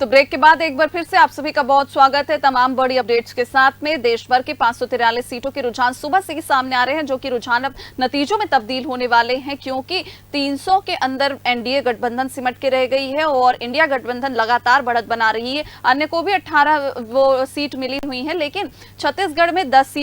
तो ब्रेक के बाद एक बार फिर से आप सभी का बहुत स्वागत है। तमाम बड़ी अपडेट्स के साथ में देश भर के 543 सीटों के रुझान सुबह से ही सामने आ रहे हैं, जो कि रुझान अब नतीजों में तब्दील होने वाले हैं, क्योंकि 300 के अंदर एनडीए गठबंधन सिमट के रह गई है और इंडिया गठबंधन लगातार बढ़त बना रही है। अन्य को भी 18 वो सीट मिली हुई है, लेकिन छत्तीसगढ़ में 10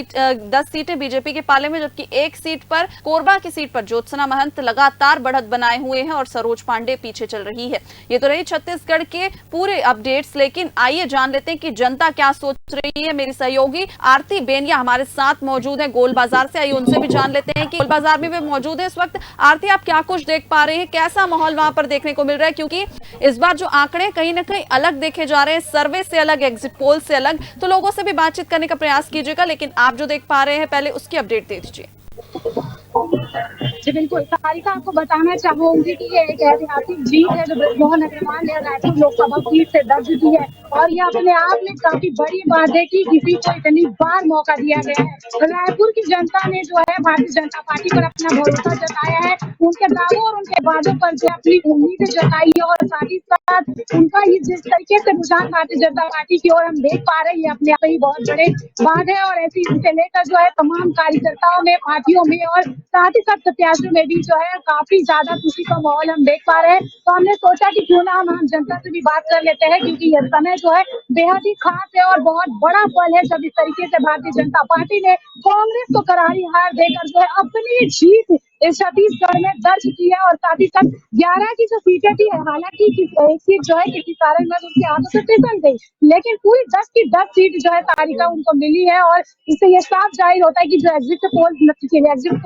सीटें बीजेपी के पाले में, जबकि एक सीट पर कोरबा की सीट पर ज्योत्सना महंत लगातार बढ़त बनाए हुए हैं और सरोज पांडे पीछे चल रही है। ये तो रही छत्तीसगढ़ के पूरे अपडेट्स, लेकिन आइए जान लेते हैं कि जनता क्या सोच रही है। मेरी सहयोगी आरती बेनिया हमारे साथ मौजूद है गोल बाजार से, आइए उनसे भी जान लेते हैं कि गोल बाजार में वे मौजूद है इस वक्त। आरती, आप क्या कुछ देख पा रहे हैं, कैसा माहौल वहां पर देखने को मिल रहा है, क्योंकि इस बार जो आंकड़े कहीं ना कहीं अलग देखे जा रहे हैं, सर्वे से अलग, एग्जिट पोल से अलग, तो लोगों से भी बातचीत करने का प्रयास कीजिएगा, लेकिन आप जो देख पा रहे हैं पहले उसकी अपडेट दे दीजिए। जी बिल्कुल, सारिका, आपको बताना चाहूंगी कि ये एक ऐतिहासिक जीत है जो बृजमोहन अग्रवाल ने रायपुर लोकसभा सीट से दर्ज की है और ये अपने आप में काफी बड़ी बात है कि किसी को इतनी बार मौका दिया गया है। रायपुर की जनता ने जो है भारतीय जनता पार्टी पर अपना भरोसा जताया है, उनके दावों और उनके वादों पर जो अपनी उम्मीदें जताई है और साथ ही साथ उनका ये जिस तरीके से रुझान भारतीय जनता पार्टी की ओर हम देख पा रहे हैं, ये अपने आप में ही बहुत बड़े बात है और ऐसी इसे लेकर जो है तमाम कार्यकर्ताओं में, पार्टियों में और साथ ही साथ प्रत्याशियों में भी जो है काफी ज्यादा खुशी का माहौल हम देख पा रहे हैं। तो हमने सोचा कि क्यों ना हम जनता से भी बात कर लेते हैं, क्योंकि यह समय जो है बेहद ही खास है और बहुत बड़ा पल है जब इस तरीके से भारतीय जनता पार्टी ने कांग्रेस को करारी हार देकर जो है अपनी जीत इस छत्तीसगढ़ में दर्ज की है और साथ ही साथ 11 की जो सीटें थी, हालांकि एक सीट जो है किसी कारणवश उनके हाथों से फिसल गई, लेकिन पूरी 10 की 10 सीट जो है तारिका उनको मिली है और इससे ये साफ जाहिर होता है कि जो एग्जिट पोल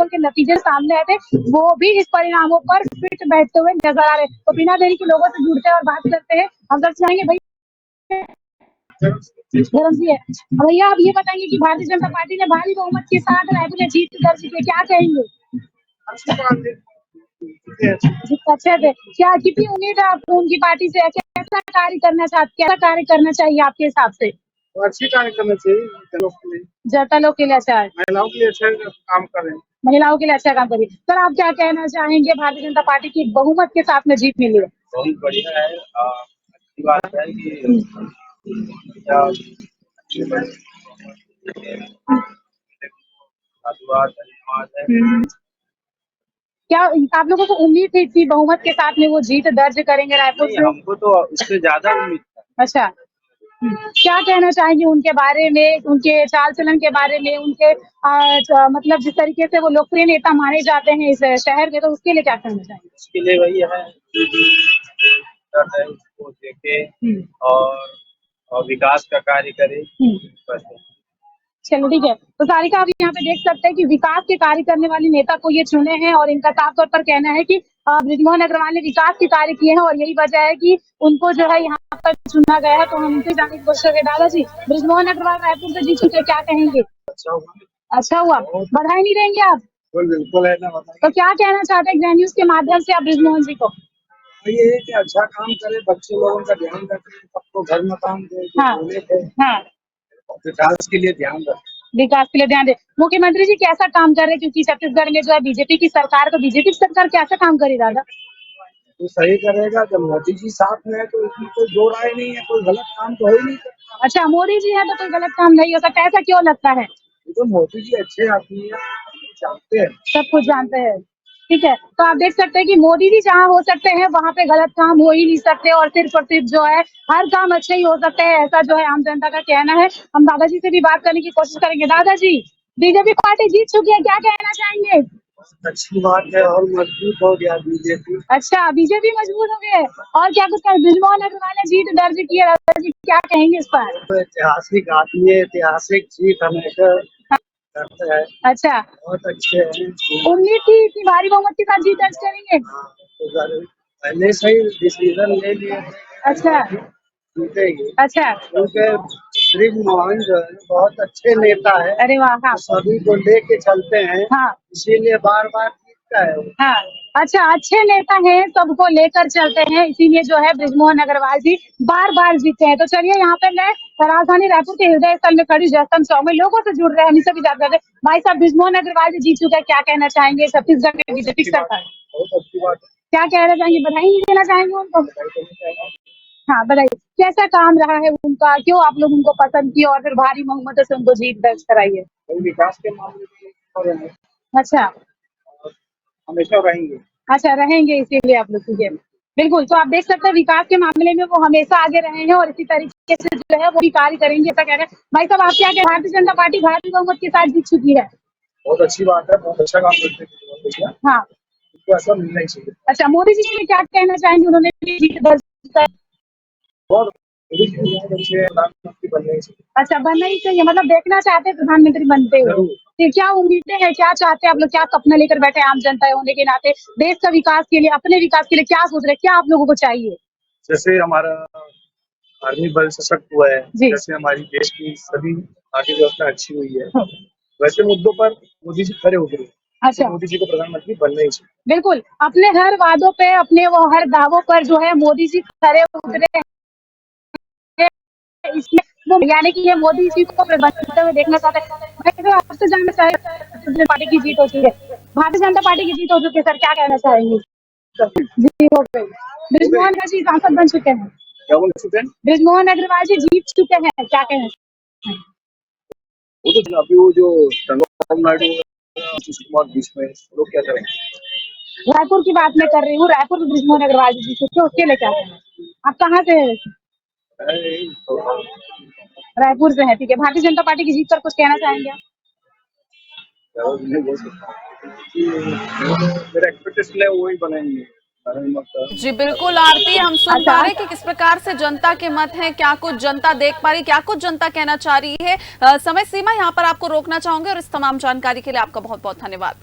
के नतीजे सामने आए थे वो भी इस परिणामों पर फिट बैठते हुए नजर आ रहे हैं। तो बिना देरी के लोगों से जुड़ते हैं और बात करते हैं। हम सब चाहेंगे भाई धर्म जी है भैया, आप ये बताएंगे कि भारतीय जनता पार्टी ने भारी बहुमत के साथ रायपुर में जीत दर्ज की, क्या कहेंगे? अच्छे से क्या, कितनी उम्मीद है आपको उनकी पार्टी से? कैसा कार्य करना चाहिए आपके हिसाब से? अच्छी कार्य करना चाहिए, जनता लोग के लिए अच्छा है, महिलाओं के लिए अच्छा काम करें, महिलाओं के लिए अच्छा काम करिए। सर, आप क्या कहना चाहेंगे? भारतीय जनता पार्टी की बहुमत के साथ में जीत मिली है, बहुत बढ़िया है। अच्छी बात है कि धन्यवाद है। क्या आप लोगों को उम्मीद थी इतनी बहुमत के साथ में वो जीत दर्ज करेंगे रायपुर से? हमको तो उससे ज्यादा उम्मीद था। अच्छा, क्या कहना चाहेंगे उनके बारे में, उनके चाल चलन के बारे में, उनके मतलब जिस तरीके से वो लोकप्रिय नेता माने जाते हैं इस शहर में, तो उसके लिए क्या कहना चाहेंगे? उसके लिए वही है उसको देखे और विकास का कार्य करे। चलो ठीक है। तो सारिका, आप यहाँ पे देख सकते हैं कि विकास के कार्य करने वाली नेता को ये चुने हैं और इनका साफ तौर पर कहना है कि बृजमोहन अग्रवाल ने विकास के कार्य किए हैं और यही वजह है कि उनको जो है यहाँ पर चुना गया है। तो हम उनसे जानने की कोशिश करेंगे। दादाजी, बृजमोहन अग्रवाल रायपुर से जीत चुके, क्या कहेंगे? अच्छा हुआ, बधाई नहीं देंगे आप? बिल्कुल है ना। तो क्या कहना चाहते हैं ग्रैंड न्यूज के माध्यम से आप बृजमोहन जी को? ये है कि अच्छा काम करे, बच्चे लोगों का ध्यान रखे, सबको घर मकान दे, विकास के लिए ध्यान रखें। विकास के लिए ध्यान दे। मुख्यमंत्री जी कैसा काम कर रहे हैं, क्योंकि छत्तीसगढ़ में जो है बीजेपी की सरकार, तो बीजेपी की सरकार कैसा काम करे दादा? तो सही करेगा, जब मोदी जी साथ में है तो इसमें कोई दो राय नहीं है, कोई गलत काम तो हो ही नहीं सकता। अच्छा, मोदी जी है तो कोई गलत काम नहीं हो सकता, ऐसा क्यों लगता है? तो मोदी जी अच्छे आदमी है, जानते हैं, सब कुछ जानते हैं। ठीक है, तो आप देख सकते हैं कि मोदी जी जहाँ हो सकते हैं वहाँ पे गलत काम हो ही नहीं सकते और सिर्फ जो है हर काम अच्छे ही हो सकते हैं, ऐसा जो है आम जनता का कहना है। हम दादाजी से भी बात करने की कोशिश करेंगे। दादाजी, बीजेपी पार्टी जीत चुकी है, क्या कहना चाहेंगे? अच्छी बात है और मजबूत हो गया बीजेपी। अच्छा, बीजेपी मजबूत हो गई है और क्या कुछ बृजमोहन अग्रवाल ने जीत दर्ज की है, दादाजी क्या कहेंगे इस पर? तो ऐतिहासिक आदमी है, ऐतिहासिक जीत हमेशा करते हैं। अच्छा, बहुत अच्छे हैं। उम्मीद थी इतनी भारी बहुमत के साथ जीत दर्ज करेंगे? तो पहले से ही डिसीजन ले लिए। अच्छा जीतेगी। अच्छा, क्योंकि श्री मोहन जो है बहुत अच्छे नेता है। अरे वाह, हाँ, सभी को लेके चलते हैं, हाँ, इसीलिए बार बार जीतता है। हाँ, अच्छा, अच्छे नेता हैं, सबको लेकर चलते हैं, इसीलिए जो है बृजमोहन अग्रवाल जी बार बार जीते हैं। तो चलिए, यहाँ पे मैं राजधानी रायपुर के हृदय स्थल में खड़ी जयस्तंभ चौक में लोगों से जुड़ रहे हैं, हम इसे भी बात करते हैं। भाई साहब, बृजमोहन अग्रवाल जी जीत चुके हैं, क्या कहना चाहेंगे? छत्तीसगढ़ में बीजेपी सरकार, बहुत अच्छी बात है। क्या कहना चाहेंगे? बधाई नहीं देना चाहेंगे उनको? हाँ बताइए, कैसा काम रहा है उनका, क्यों आप लोग उनको पसंद किए और फिर भारी बहुमत से उनको जीत दर्ज कराई है? भाई विकास के मामले में और हैं, अच्छा, हमेशा रहेंगे। अच्छा रहेंगे इसीलिए आप लोग, ठीक है। बिल्कुल, तो आप देख सकते हैं विकास के मामले में वो हमेशा आगे रहे हैं और इसी तरीके से जो है वो भी कार्य करेंगे, ऐसा कह रहे हैं। भाई साहब, आप क्या कहें, भारतीय जनता पार्टी भारी बहुमत के साथ जीत चुकी है? बहुत अच्छी बात है, बहुत अच्छा काम करते हैं भैया, हाँ। उनको ऐसा मिलना ही चाहिए। अच्छा, मोदी जी के लिए क्या कहना चाहेंगे, उन्होंने भी जीत दर्ज कर? बहुत मोदी जी बहुत अच्छे हैं, प्रधानमंत्री बनने ही चाहिए। अच्छा, बनना ही चाहिए, मतलब देखना चाहते हैं प्रधानमंत्री बनते हुए। जरूर। तो क्या उम्मीदें हैं, क्या चाहते हैं आप लोग, क्या सपना लेकर बैठे हैं आम जनता होने के नाते? देश का विकास के लिए, अपने विकास के लिए क्या सोच रहे हैं, क्या आप लोगों को चाहिए? जैसे हमारा आर्मी बल सशक्त हुआ है, जी। जैसे हमारी देश की सभी आर्थिक व्यवस्था अच्छी हुई है, हाँ। वैसे मुद्दों पर मोदी जी खड़े उतरे। अच्छा, तो मोदी जी को प्रधानमंत्री बनना ही चाहिए। बिल्कुल, अपने हर वादों पे, अपने वो हर दावों पर जो है मोदी जी खरे उतरे हैं। इसमें वो यानी कि ये मोदी जी को बनते हुए देखना चाहते हैं। मैं तो आपसे जानना चाहे, भारतीय जनता पार्टी की जीत हो चुकी है, भारतीय जनता पार्टी की जीत हो चुकी है, सर क्या कहना चाहेंगे? जी हो गई। बृजमोहन जी सांसद बन चुके हैं, क्या बोल चुके हैं? बृजमोहन अग्रवाल जी जीत चुके हैं, क्या कहना? वो तो अभी वो जो चंद्रबाबू नायडू नीतीश कुमार बीच में लोग क्या करेंगे? रायपुर की बात मैं कर रही हूँ, रायपुर में बृजमोहन अग्रवाल जी जीत चुके हैं, उसके लिए क्या कहना? आप कहाँ से हैं? रायपुर से है, ठीक है। भारतीय जनता पार्टी की जीत पर कुछ कहना चाहेंगे आप? नहीं बोल सकता कि मेरा एक्सपेक्टेशन है वही बनाएंगे। जी बिल्कुल आरती, हम सुन पा अच्छा, रहे हैं कि किस प्रकार से जनता के मत हैं, क्या कुछ जनता देख पा रही, क्या कुछ जनता कहना चाह रही है। समय सीमा यहाँ पर आपको रोकना चाहूंगे और इस तमाम जानकारी के लिए आपका बहुत बहुत धन्यवाद।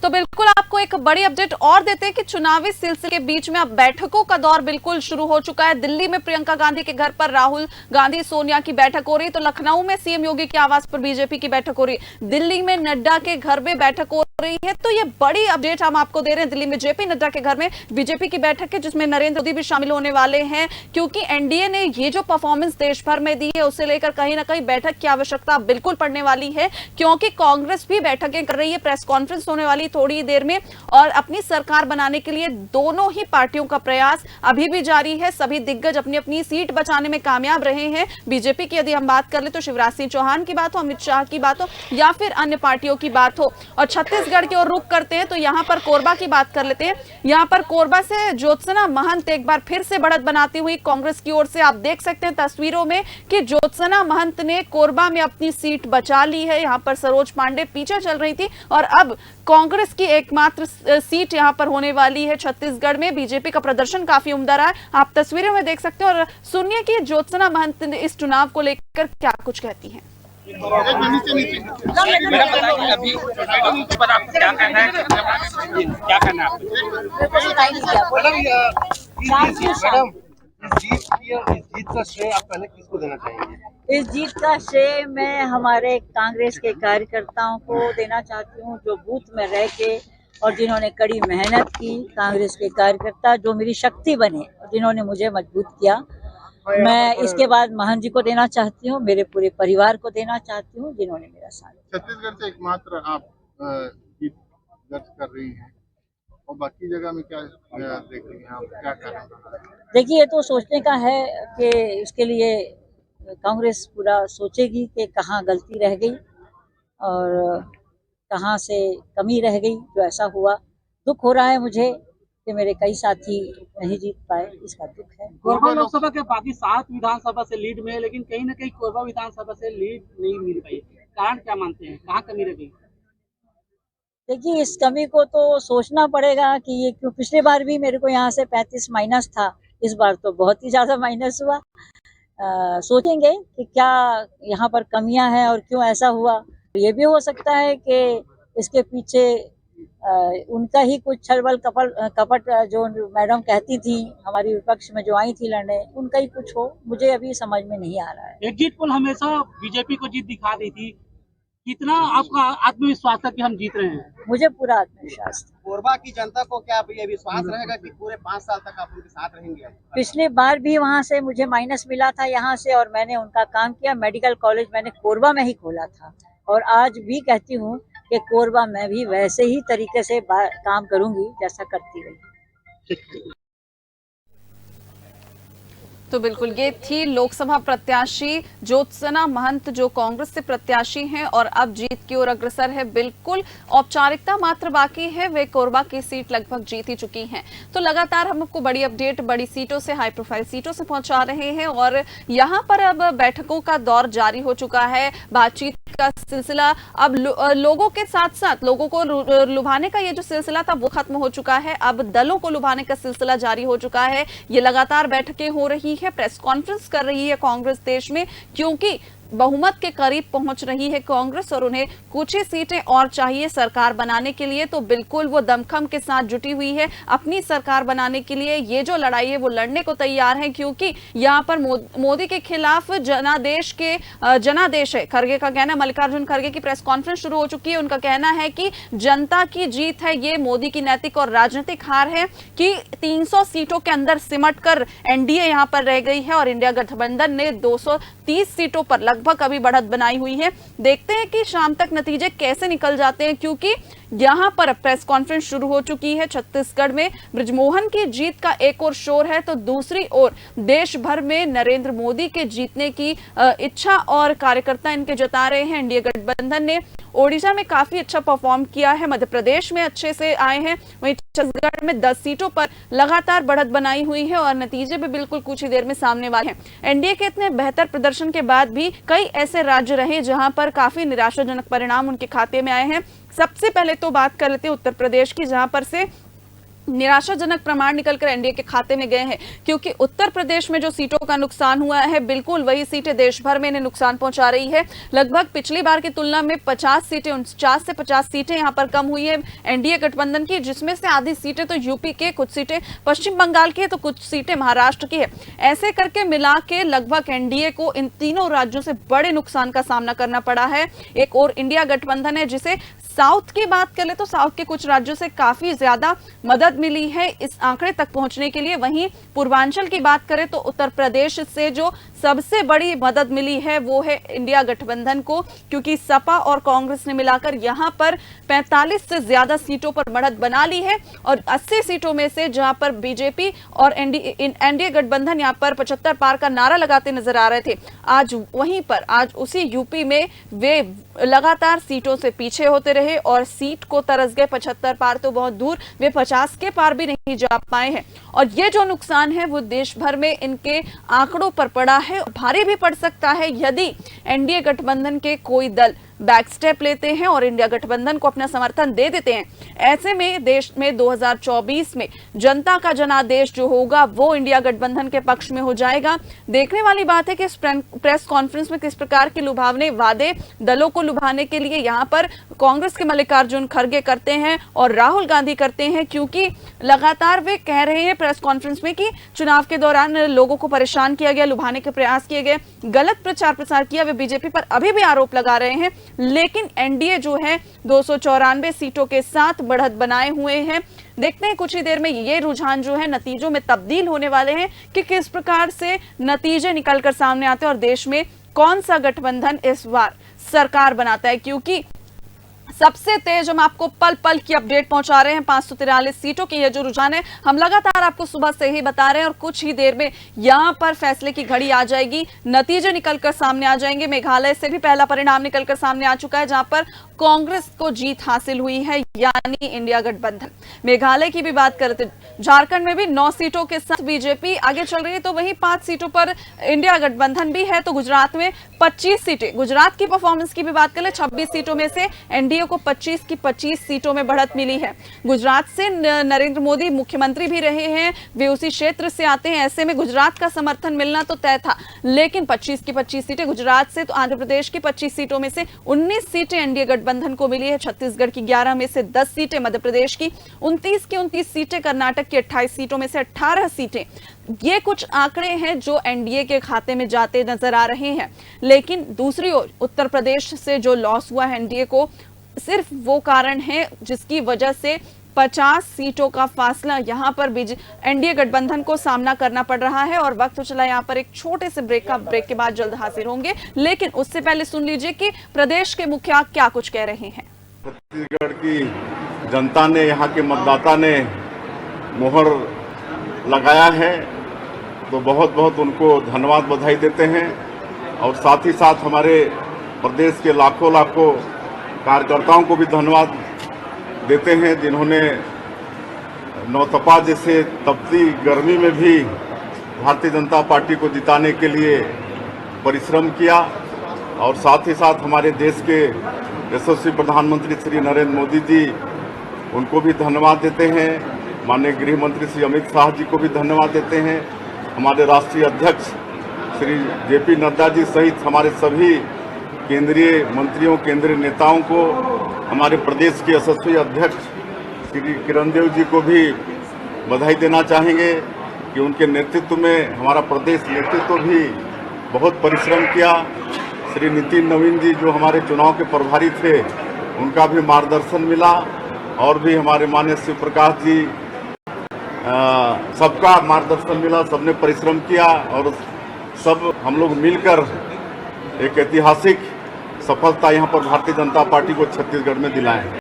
तो बिल्कुल आपको एक बड़ी अपडेट और देते हैं कि चुनावी सिलसिले के बीच में अब बैठकों का दौर बिल्कुल शुरू हो चुका है। दिल्ली में प्रियंका गांधी के घर पर राहुल गांधी सोनिया की बैठक हो रही, तो लखनऊ में सीएम योगी के आवास पर बीजेपी की बैठक हो रही, दिल्ली में नड्डा के घर में बैठक हो रही है। तो ये बड़ी अपडेट हम आपको दे रहे हैं, दिल्ली में जेपी नड्डा के घर में बीजेपी की बैठक है, जिसमें नरेंद्र मोदी भी शामिल होने वाले हैं, क्योंकि एनडीए ने ये जो परफॉर्मेंस देश भर में दी है उसे लेकर कहीं ना कहीं बैठक की आवश्यकता बिल्कुल पड़ने वाली है, क्योंकि कांग्रेस भी बैठकें कर रही है, प्रेस कॉन्फ्रेंस होने वाली थोड़ी देर में, और अपनी सरकार बनाने के लिए दोनों ही पार्टियों का प्रयास अभी भी जारी है। सभी दिग्गज अपनी अपनी सीट बचाने में कामयाब रहे हैं। बीजेपी की यदि हम बात कर ले तो शिवराज सिंह चौहान की बात हो, अमित शाह की बात हो, या फिर अन्य पार्टियों की बात हो। और छत्तीसगढ़ की ओर रुख करते हैं तो यहां पर कोरबा की बात कर लेते हैं। यहां पर कोरबा से ज्योत्सना महंत एक बार फिर से बढ़त बनाती हुई कांग्रेस की ओर से, आप देख सकते हैं तस्वीरों में कि ज्योत्सना महंत ने कोरबा में अपनी सीट बचा ली है। यहां पर सरोज पांडे पीछे चल रही थी और अब कांग्रेस की एकमात्र सीट यहां पर होने वाली है छत्तीसगढ़ में। बीजेपी का प्रदर्शन काफी उम्दा रहा है, आप तस्वीरों में देख सकते हो। और सुनिए कि ज्योत्सना महंत ने इस चुनाव को लेकर क्या कुछ कहती हैं। अभी पर आप क्या कहना है, क्या कहना है मैडम? इस जीत का श्रेय आप पहले किसको देना चाहेंगे? इस जीत का श्रेय मैं हमारे कांग्रेस के कार्यकर्ताओं को देना चाहती हूँ, जो बूथ में रह के और जिन्होंने कड़ी मेहनत की। कांग्रेस के कार्यकर्ता जो मेरी शक्ति बने और जिन्होंने मुझे मजबूत किया। मैं इसके बाद महंत जी को देना चाहती हूँ, मेरे पूरे परिवार को देना चाहती हूँ जिन्होंने मेरा साथ दिया। छत्तीसगढ़ से एकमात्र आप जीत दर्ज कर रही हैं और बाकी जगह में क्या देख रही हैं आप, क्या कारण? देखिए, ये तो सोचने का है कि इसके लिए कांग्रेस पूरा सोचेगी कि कहाँ गलती रह गई और कहाँ से कमी रह गई जो ऐसा हुआ। दुख हो रहा है मुझे कि मेरे कई साथी नहीं जीत पाए, इसका दुख है। कोरबा लोकसभा के बाकी 7 विधानसभा से लीड में है, लेकिन कहीं ना कहीं कोरबा विधानसभा से लीड नहीं मिल पाई, कारण क्या मानते हैं, कहाँ कमी रह गई? देखिए, इस कमी को तो सोचना पड़ेगा कि ये क्यों। पिछली बार भी मेरे को यहाँ से 35 माइनस था, इस बार तो बहुत ही ज्यादा माइनस हुआ। सोचेंगे कि क्या यहाँ पर कमियां हैं और क्यों ऐसा हुआ। ये भी हो सकता है कि इसके पीछे उनका ही कुछ छलबल कपट जो मैडम कहती थी हमारी विपक्ष में जो आई थी लड़ने, उनका ही कुछ हो, मुझे अभी समझ में नहीं आ रहा है। एग्जिट पोल हमेशा बीजेपी को जीत दिखा रही थी, कितना आपका आत्मविश्वास था कि हम जीत रहे हैं? मुझे पूरा आत्मविश्वास था। कोरबा की जनता को क्या ये विश्वास रहेगा कि पूरे 5 साल तक आप उनके साथ रहेंगे? पिछली बार भी वहाँ से मुझे माइनस मिला था यहाँ से, और मैंने उनका काम किया। मेडिकल कॉलेज मैंने कोरबा में ही खोला था और आज भी कहती हूँ कि कोरबा में भी वैसे ही तरीके से काम करूंगी जैसा करती रही। तो बिल्कुल ये थी लोकसभा प्रत्याशी ज्योत्सना महंत, जो कांग्रेस से प्रत्याशी हैं और अब जीत की ओर अग्रसर है। बिल्कुल औपचारिकता मात्र बाकी है, वे कोरबा की सीट लगभग जीत ही चुकी हैं। तो लगातार हम आपको बड़ी अपडेट बड़ी सीटों से, हाई प्रोफाइल सीटों से पहुंचा रहे हैं और यहां पर अब बैठकों का दौर जारी हो चुका है। बातचीत का सिलसिला अब लोगों के साथ साथ लोगों को लुभाने का ये जो सिलसिला था वो खत्म हो चुका है। अब दलों को लुभाने का सिलसिला जारी हो चुका है। ये लगातार बैठकें हो रही है, प्रेस कॉन्फ्रेंस कर रही है कांग्रेस देश में, क्योंकि बहुमत के करीब पहुंच रही है कांग्रेस और उन्हें कुछ ही सीटें और चाहिए सरकार बनाने के लिए। तो बिल्कुल वो दमखम के साथ जुटी हुई है अपनी सरकार बनाने के लिए। ये जो लड़ाई है वो लड़ने को तैयार है, क्योंकि यहाँ पर मोदी के खिलाफ जनादेश है। खरगे का कहना, मल्लिकार्जुन खरगे की प्रेस कॉन्फ्रेंस शुरू हो चुकी है। उनका कहना है कि जनता की जीत है, ये मोदी की नैतिक और राजनीतिक हार है कि 300 सीटों के अंदर सिमट कर एनडीए यहाँ पर रह गई है और इंडिया गठबंधन ने 230 सीटों पर लगभग अभी बढ़त बनाई हुई है। देखते हैं कि शाम तक नतीजे कैसे निकल जाते हैं, क्योंकि यहां पर प्रेस कॉन्फ्रेंस शुरू हो चुकी है। छत्तीसगढ़ में बृजमोहन की जीत का एक और शोर है, तो दूसरी ओर देश भर में नरेंद्र मोदी के जीतने की इच्छा और कार्यकर्ता इनके जता रहे हैं। एनडीए गठबंधन ने ओडिशा में काफी अच्छा परफॉर्म किया है, मध्य प्रदेश में अच्छे से आए हैं, वहीं छत्तीसगढ़ में 10 सीटों पर लगातार बढ़त बनाई हुई है और नतीजे भी बिल्कुल कुछ ही देर में सामने वाले हैं। एनडीए के इतने बेहतर प्रदर्शन के बाद भी कई ऐसे राज्य रहे जहां पर काफी निराशाजनक परिणाम उनके खाते में आए हैं। सबसे पहले तो बात कर लेते हैं उत्तर प्रदेश की, जहां पर से निराशाजनक प्रमाण निकलकर एनडीए के खाते में गए हैं, क्योंकि उत्तर प्रदेश में जो सीटों का नुकसान हुआ है बिल्कुल वही सीटें देश भर में इन्हें नुकसान पहुंचा रही है। लगभग पिछली बार की तुलना में 50 सीटें 49 से 50 सीटें यहां पर कम हुई है एनडीए गठबंधन की, जिसमें से आधी सीटें तो यूपी के, कुछ सीटें पश्चिम बंगाल की है, तो कुछ सीटें महाराष्ट्र की है। ऐसे करके मिला के लगभग एनडीए को इन तीनों राज्यों से बड़े नुकसान का सामना करना पड़ा है। एक और इंडिया गठबंधन है, जिसे साउथ की बात करें तो साउथ के कुछ राज्यों से काफी ज्यादा मदद मिली है इस आंकड़े तक पहुंचने के लिए। वहीं पूर्वांचल की बात करें तो उत्तर प्रदेश से जो सबसे बड़ी मदद मिली है वो है इंडिया गठबंधन को, क्योंकि सपा और कांग्रेस ने मिलाकर यहां पर 45 से ज्यादा सीटों पर बढ़त बना ली है और 80 सीटों में से जहां पर बीजेपी और एनडीए गठबंधन यहां पर 75 पार का नारा लगाते नजर आ रहे थे, आज वहीं पर आज उसी यूपी में वे लगातार सीटों से पीछे होते रहे और सीट को तरस गए। 75 पार तो बहुत दूर, वे 50 के पार भी नहीं जा पाए हैं और ये जो नुकसान है वो देश भर में इनके आंकड़ों पर पड़ा है, भारी भी पड़ सकता है यदि एनडीए गठबंधन के कोई दल बैक स्टेप लेते हैं और इंडिया गठबंधन को अपना समर्थन दे देते हैं। ऐसे में देश में 2024 में जनता का जनादेश जो होगा वो इंडिया गठबंधन के पक्ष में हो जाएगा। देखने वाली बात है कि इस प्रेस कॉन्फ्रेंस में किस प्रकार के लुभावने वादे दलों को लुभाने के लिए यहां पर कांग्रेस के मल्लिकार्जुन खरगे करते हैं और राहुल गांधी करते हैं, क्योंकि लगातार वे कह रहे हैं प्रेस कॉन्फ्रेंस में कि चुनाव के दौरान लोगों को परेशान किया गया, लुभाने के प्रयास किए गए, गलत प्रचार प्रसार किया। वे बीजेपी पर अभी भी आरोप लगा रहे हैं, लेकिन एनडीए जो है 294 सीटों के साथ बढ़त बनाए हुए हैं। देखते हैं कुछ ही देर में ये रुझान जो है नतीजों में तब्दील होने वाले हैं कि किस प्रकार से नतीजे निकलकर सामने आते हैं और देश में कौन सा गठबंधन इस बार सरकार बनाता है, क्योंकि सबसे तेज हम आपको पल पल की अपडेट पहुंचा रहे हैं। 543 सीटों की यह जो रुझान है हम लगातार आपको सुबह से ही बता रहे हैं और कुछ ही देर में यहां पर फैसले की घड़ी आ जाएगी, नतीजे निकलकर सामने आ जाएंगे। मेघालय से भी पहला परिणाम निकलकर सामने आ चुका है, जहां पर कांग्रेस को जीत हासिल हुई है, यानी इंडिया गठबंधन। मेघालय की भी बात करते, झारखंड में भी 9 सीटों के साथ बीजेपी आगे चल रही है, तो वहीं 5 सीटों पर इंडिया गठबंधन भी है। तो गुजरात में 25 सीटें, गुजरात की परफॉर्मेंस की भी बात करें, 26 सीटों में से एनडीए को 25 की 25 सीटों में बढ़त मिली है। गुजरात से नरेंद्र मोदी मुख्यमंत्री भी रहे हैं, वे उसी क्षेत्र से आते हैं, ऐसे में गुजरात का समर्थन मिलना तो तय था, लेकिन 25 की 25 सीटें गुजरात से, तो आंध्र प्रदेश की 25 सीटों में से 19 सीटें एनडीए गठबंधन को मिली है। छत्तीसगढ़ की 11 में से 10 सीटें, मध्य प्रदेश की 29 की 29 सीटें, कर्नाटक की 28 सीटों में से 18 सीटें। ये कुछ आंकड़े हैं जो एनडीए के खाते में जाते नजर आ रहे हैं, लेकिन दूसरी ओर उत्तर प्रदेश से जो लॉस हुआ है एनडीए को, सिर्फ वो कारण है जिसकी वजह से 50 सीटों का फासला यहां पर एनडीए गठबंधन को सामना करना पड़ रहा है। और वक्त तो चला यहां पर एक छोटे से ब्रेक के बाद जल्द हाजिर होंगे, लेकिन उससे पहले सुन लीजिए कि प्रदेश के मुखिया क्या कुछ कह रहे हैं। छत्तीसगढ़ की जनता ने, यहाँ के मतदाता ने मोहर लगाया है तो बहुत बहुत उनको धन्यवाद बधाई देते हैं। और साथ ही साथ हमारे प्रदेश के लाखों लाखों कार्यकर्ताओं को भी धन्यवाद देते हैं, जिन्होंने नौतपा जैसे तपती गर्मी में भी भारतीय जनता पार्टी को जिताने के लिए परिश्रम किया। और साथ ही साथ हमारे देश के यशस्वी प्रधानमंत्री श्री नरेंद्र मोदी जी, उनको भी धन्यवाद देते हैं। माननीय गृह मंत्री श्री अमित शाह जी को भी धन्यवाद देते हैं। हमारे राष्ट्रीय अध्यक्ष श्री जेपी नड्डा जी सहित हमारे सभी केंद्रीय मंत्रियों, केंद्रीय नेताओं को, हमारे प्रदेश के यशस्वी अध्यक्ष श्री किरण देव जी को भी बधाई देना चाहेंगे कि उनके नेतृत्व में हमारा प्रदेश नेतृत्व भी बहुत परिश्रम किया। श्री नितिन नवीन जी जो हमारे चुनाव के प्रभारी थे, उनका भी मार्गदर्शन मिला। और भी हमारे माननीय शिव प्रकाश जी, सबका मार्गदर्शन मिला, सबने परिश्रम किया और सब हम लोग मिलकर एक ऐतिहासिक सफलता यहाँ पर भारतीय जनता पार्टी को छत्तीसगढ़ में दिलाए हैं।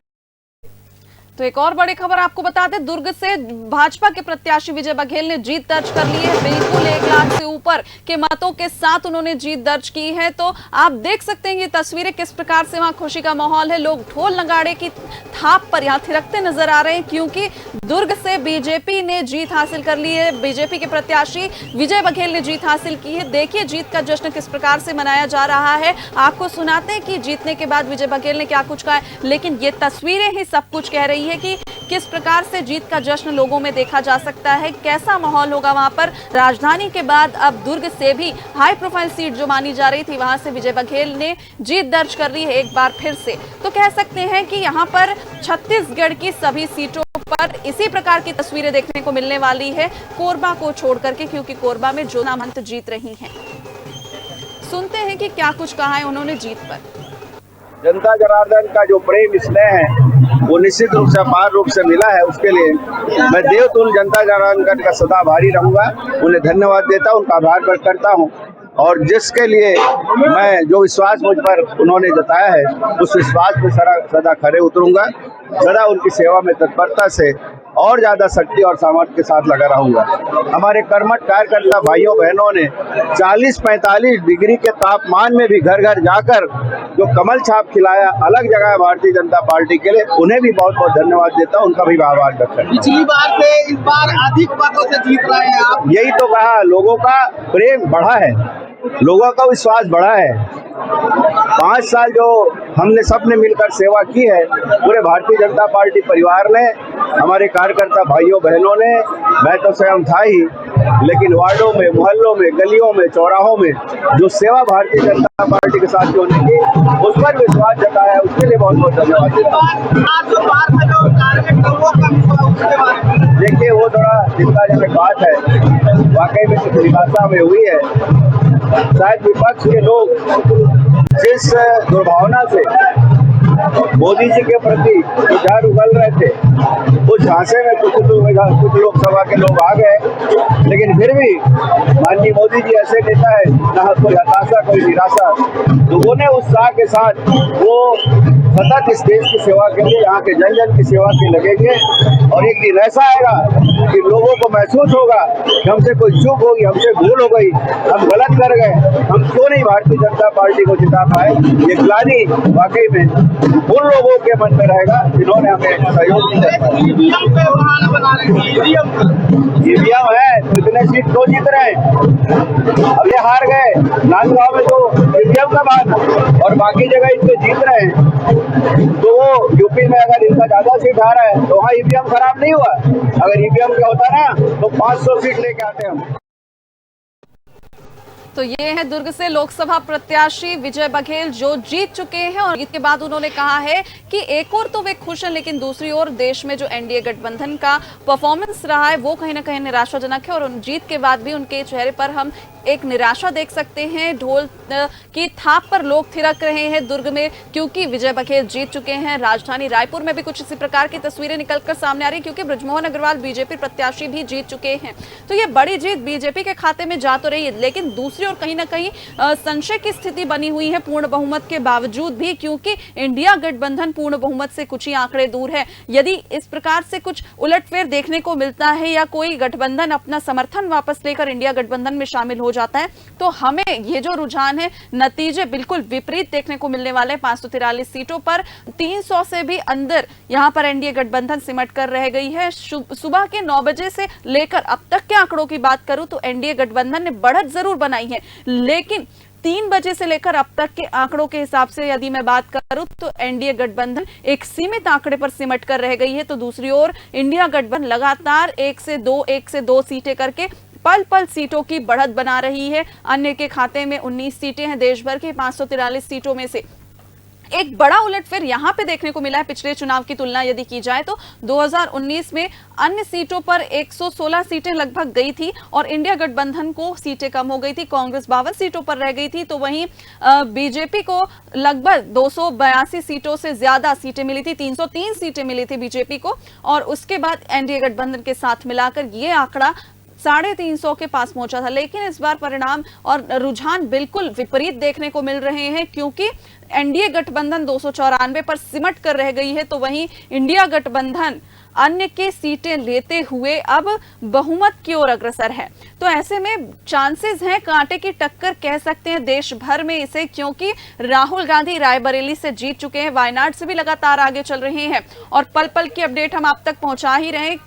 तो एक और बड़ी खबर आपको बता दें, दुर्ग से भाजपा के प्रत्याशी विजय बघेल ने जीत दर्ज कर ली है। बिल्कुल 1 लाख से ऊपर के मतों के साथ उन्होंने जीत दर्ज की है। तो आप देख सकते हैं ये तस्वीरें किस प्रकार से वहां खुशी का माहौल है। लोग ढोल नगाड़े की थाप पर यहाँ थिरकते नजर आ रहे हैं, क्योंकि दुर्ग से बीजेपी ने जीत हासिल कर ली है। बीजेपी के प्रत्याशी विजय बघेल ने जीत हासिल की है। देखिए जीत का जश्न किस प्रकार से मनाया जा रहा है। आपको सुनाते हैं कि जीतने के बाद विजय बघेल ने क्या कुछ कहा है, लेकिन ये तस्वीरें ही सब कुछ कह रही है कि किस प्रकार से जीत का जश्न लोगों में देखा जा सकता है, कैसा माहौल होगा वहां पर। राजधानी के बाद अब दुर्ग से भी हाई प्रोफाइल सीट जो मानी जा रही थी, वहां से विजय बघेल ने जीत दर्ज कर ली है एक बार फिर से। तो कह सकते हैं कि यहां पर छत्तीसगढ़ की सभी सीटों पर इसी प्रकार की तस्वीरें देखने को मिलने वाली है, कोरबा को छोड़ करके, क्योंकि कोरबा में जो नामंत जीत रही हैं। सुनते हैं कि क्या कुछ कहा है उन्होंने जीत पर। जनता जनार्दन का जो प्रेम स्नेह है वो निश्चित रूप से अपार रूप से मिला है। उसके लिए मैं देवतुल्य जनता जनार्दन का सदा आभारी रहूंगा, उन्हें धन्यवाद देता हूं, उनका आभार व्यक्त करता हूं। और जिसके लिए मैं जो विश्वास मुझ पर उन्होंने जताया है, उस विश्वास पे सदा खरे उतरूंगा, सदा उनकी सेवा में तत्परता से और ज्यादा शक्ति और सामर्थ्य के साथ लगा रहूंगा। हमारे कर्मठ कार्यकर्ता भाइयों बहनों ने 40-45 डिग्री के तापमान में भी घर घर जाकर जो कमल छाप खिलाया, अलग जगह भारतीय जनता पार्टी के लिए, उन्हें भी बहुत बहुत धन्यवाद देता हूं, उनका भी आभार व्यक्त करता हूं। पिछली बार से इस बार अधिक मतों से जीत रहे हैं आप। यही तो कहा, लोगों का प्रेम बढ़ा है, लोगों का विश्वास बढ़ा है। 5 साल जो हमने सबने मिलकर सेवा की है, पूरे भारतीय जनता पार्टी परिवार ने, हमारे कार्यकर्ता भाइयों बहनों ने, मैं तो स्वयं था ही, लेकिन वार्डों में, मोहल्लों में, गलियों में, चौराहों में जो सेवा भारतीय जनता पार्टी के साथ जो ने की, उस पर विश्वास जताया, उसके लिए बहुत बहुत धन्यवाद देता हूं। देखिए वो थोड़ा चिंताजनक बात है, वाकई में कुछ निराशा में हुई है। शायद विपक्ष के लोग जिस दुर्भावना से मोदी जी के प्रति विचार उगल रहे थे, उस झांसे में कुछ लोकसभा के लोग आ गए, लेकिन फिर भी माननीय मोदी जी ऐसे नेता है, न कोई हताशा कोई निराशा, लोगों ने उत्साह के साथ वो सतत इस देश की सेवा के लिए, यहाँ के जन जन की सेवा के लगेंगे। और एक दिन ऐसा आएगा कि लोगों को महसूस होगा कि हमसे कोई चूक होगी, हमसे भूल हो गई, हम गलत कर गए, हम क्यों नहीं भारतीय जनता पार्टी को जिता पाए। ये ग्लानि वाकई में उन लोगों के मन में रहेगा जिन्होंने हमें सहयोग दिया। ईवीएम है तो इतने सीट क्यों जीत रहे हैं? अब ये हार गए, नांदगांव में तो ईवीएम का बात, और बाकी जगह इनके जीत रहे हैं। तो वो यूपी में अगर इनका ज्यादा सीट आ रहा है तो वहाँ ईवीएम खराब नहीं हुआ। अगर ईवीएम का होता ना तो 500 सीट लेके आते हम। तो ये है दुर्ग से लोकसभा प्रत्याशी विजय बघेल जो जीत चुके हैं, और जीत के बाद उन्होंने कहा है कि एक ओर तो वे खुश हैं, लेकिन दूसरी ओर देश में जो एनडीए गठबंधन का परफॉर्मेंस रहा है वो कहीं ना कहीं निराशाजनक है। और उन जीत के बाद भी उनके चेहरे पर हम एक निराशा देख सकते हैं। ढोल की थाप पर लोग थिरक रहे हैं दुर्ग में, क्योंकि विजय बघेल जीत चुके हैं। राजधानी रायपुर में भी कुछ इसी प्रकार की तस्वीरें निकलकर सामने आ रही, क्योंकि बृजमोहन अग्रवाल बीजेपी प्रत्याशी भी जीत चुके हैं। तो ये बड़ी जीत बीजेपी के खाते में जा तो रही है, लेकिन दूसरी ओर कहीं ना कहीं संशय की स्थिति बनी हुई है पूर्ण बहुमत के बावजूद भी, क्योंकि इंडिया गठबंधन पूर्ण बहुमत से कुछ ही आंकड़े दूर है। यदि इस प्रकार से कुछ उलटफेर देखने को मिलता है या कोई गठबंधन अपना समर्थन वापस लेकर इंडिया गठबंधन में शामिल हो जाता है तो हमें ये जो रुझान है नतीजे बिल्कुल विपरीत देखने को मिलने वाले। 543 सीटों पर 300 से भी अंदर यहां पर एनडीए गठबंधन सिमट कर रह गई है। सुबह के 9 बजे से लेकर अब तक के आंकड़ों की बात करूं तो एनडीए गठबंधन ने बढ़त जरूर बनाई है, लेकिन 3 बजे से लेकर अब तक के आंकड़ों के हिसाब से यदि मैं बात करूं तो एनडीए गठबंधन एक सीमित आंकड़े पर सिमट कर रह गई है। तो दूसरी ओर इंडिया गठबंधन लगातार 1 से 2 सीटें करके पल पल सीटों की बढ़त बना रही है। अन्य के खाते में 19 सीटें हैं देश भर की 543 सीटों में से। एक बड़ा उलटफेर यहां पे देखने को मिला है पिछले चुनाव की तुलना यदि की जाए तो 2019 में अन्य सीटों पर 116 सीटें लगभग गई थी और इंडिया गठबंधन को सीटें कम हो गई थी। कांग्रेस 52 सीटों पर रह गई थी तो वहीं बीजेपी को लगभग 282 सीटों से ज्यादा सीटें मिली थी, 303 सीटें मिली थी बीजेपी को, और उसके बाद एनडीए गठबंधन के साथ मिलाकर ये आंकड़ा 350 के पास पहुंचा था। लेकिन इस बार परिणाम और रुझान बिल्कुल विपरीत देखने को मिल रहे हैं, क्योंकि एनडीए गठबंधन 294 पर सिमट कर रह गई है तो वहीं इंडिया गठबंधन अन्य के सीटें लेते हुए अब बहुमत की ओर अग्रसर है। तो ऐसे में चांसेस हैं कांटे की टक्कर कह सकते हैं देश भर में इसे, क्योंकि राहुल गांधी रायबरेली से जीत चुके हैं, वायनाड से भी लगातार आगे चल रहे हैं और पल पल की अपडेट हम आप तक पहुंचा ही रहे हैं।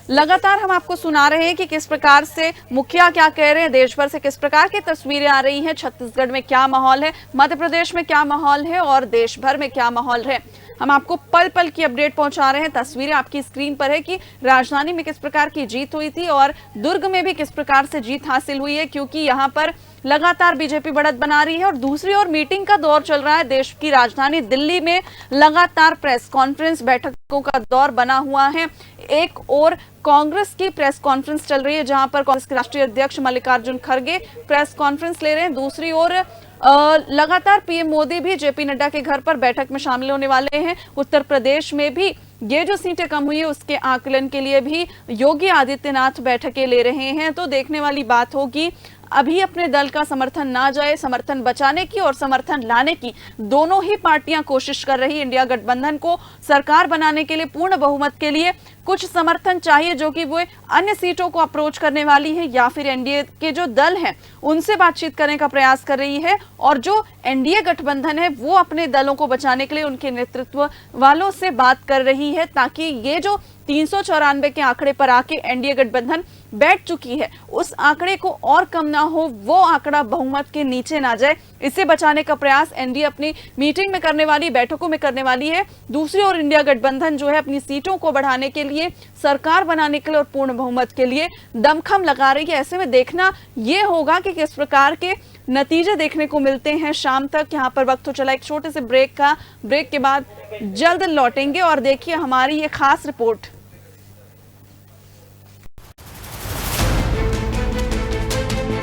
लगातार हम आपको सुना रहे हैं कि किस प्रकार से मुखिया क्या कह रहे हैं, देश भर से किस प्रकार की तस्वीरें आ रही हैं, छत्तीसगढ़ में क्या माहौल है, मध्य प्रदेश में क्या माहौल है और देश भर में क्या माहौल है। हम आपको पल पल की अपडेट पहुंचा रहे हैं। तस्वीरें आपकी स्क्रीन पर है कि राजधानी में किस प्रकार की जीत हुई थी और दुर्ग में भी किस प्रकार से जीत हासिल हुई है, क्योंकि यहां पर लगातार बीजेपी बढ़त बना रही है और दूसरी ओर मीटिंग का दौर चल रहा है। देश की राजधानी दिल्ली में लगातार प्रेस कॉन्फ्रेंस बैठकों का दौर बना हुआ है। एक और कांग्रेस की प्रेस कॉन्फ्रेंस चल रही है जहां पर कांग्रेस के राष्ट्रीय अध्यक्ष मल्लिकार्जुन खड़गे प्रेस कॉन्फ्रेंस ले रहे हैं। दूसरी ओर लगातार पीएम मोदी भी जेपी नड्डा के घर पर बैठक में शामिल होने वाले हैं। उत्तर प्रदेश में भी ये जो सीटें कम हुई है उसके आकलन के लिए भी योगी आदित्यनाथ बैठकें ले रहे हैं। तो देखने वाली बात होगी, अभी अपने दल का समर्थन ना जाए, समर्थन बचाने की और समर्थन लाने की दोनों ही पार्टियां कोशिश कर रही। इंडिया गठबंधन को सरकार बनाने के लिए पूर्ण बहुमत के लिए कुछ समर्थन चाहिए जो कि वो अन्य सीटों को अप्रोच करने वाली है या फिर एनडीए के जो दल हैं उनसे बातचीत करने का प्रयास कर रही है, और जो एनडीए गठबंधन है वो अपने दलों को बचाने के लिए उनके नेतृत्व वालों से बात कर रही है, ताकि ये जो 394 के आंकड़े पर आके एनडीए गठबंधन बैठ चुकी है उस आंकड़े को और कम ना हो, वो आंकड़ा बहुमत के नीचे ना जाए, इसे बचाने का प्रयास एनडीए अपनी मीटिंग में करने वाली, बैठकों में करने वाली है। दूसरी ओर इंडिया गठबंधन जो है अपनी सीटों को बढ़ाने के लिए, सरकार बनाने के लिए और पूर्ण बहुमत के लिए दमखम लगा रही है। ऐसे में देखना यह होगा कि किस प्रकार के नतीजे देखने को मिलते हैं शाम तक। यहाँ पर वक्त हो चला एक छोटे से ब्रेक का, ब्रेक के बाद जल्द लौटेंगे और देखिए हमारी ये खास रिपोर्ट।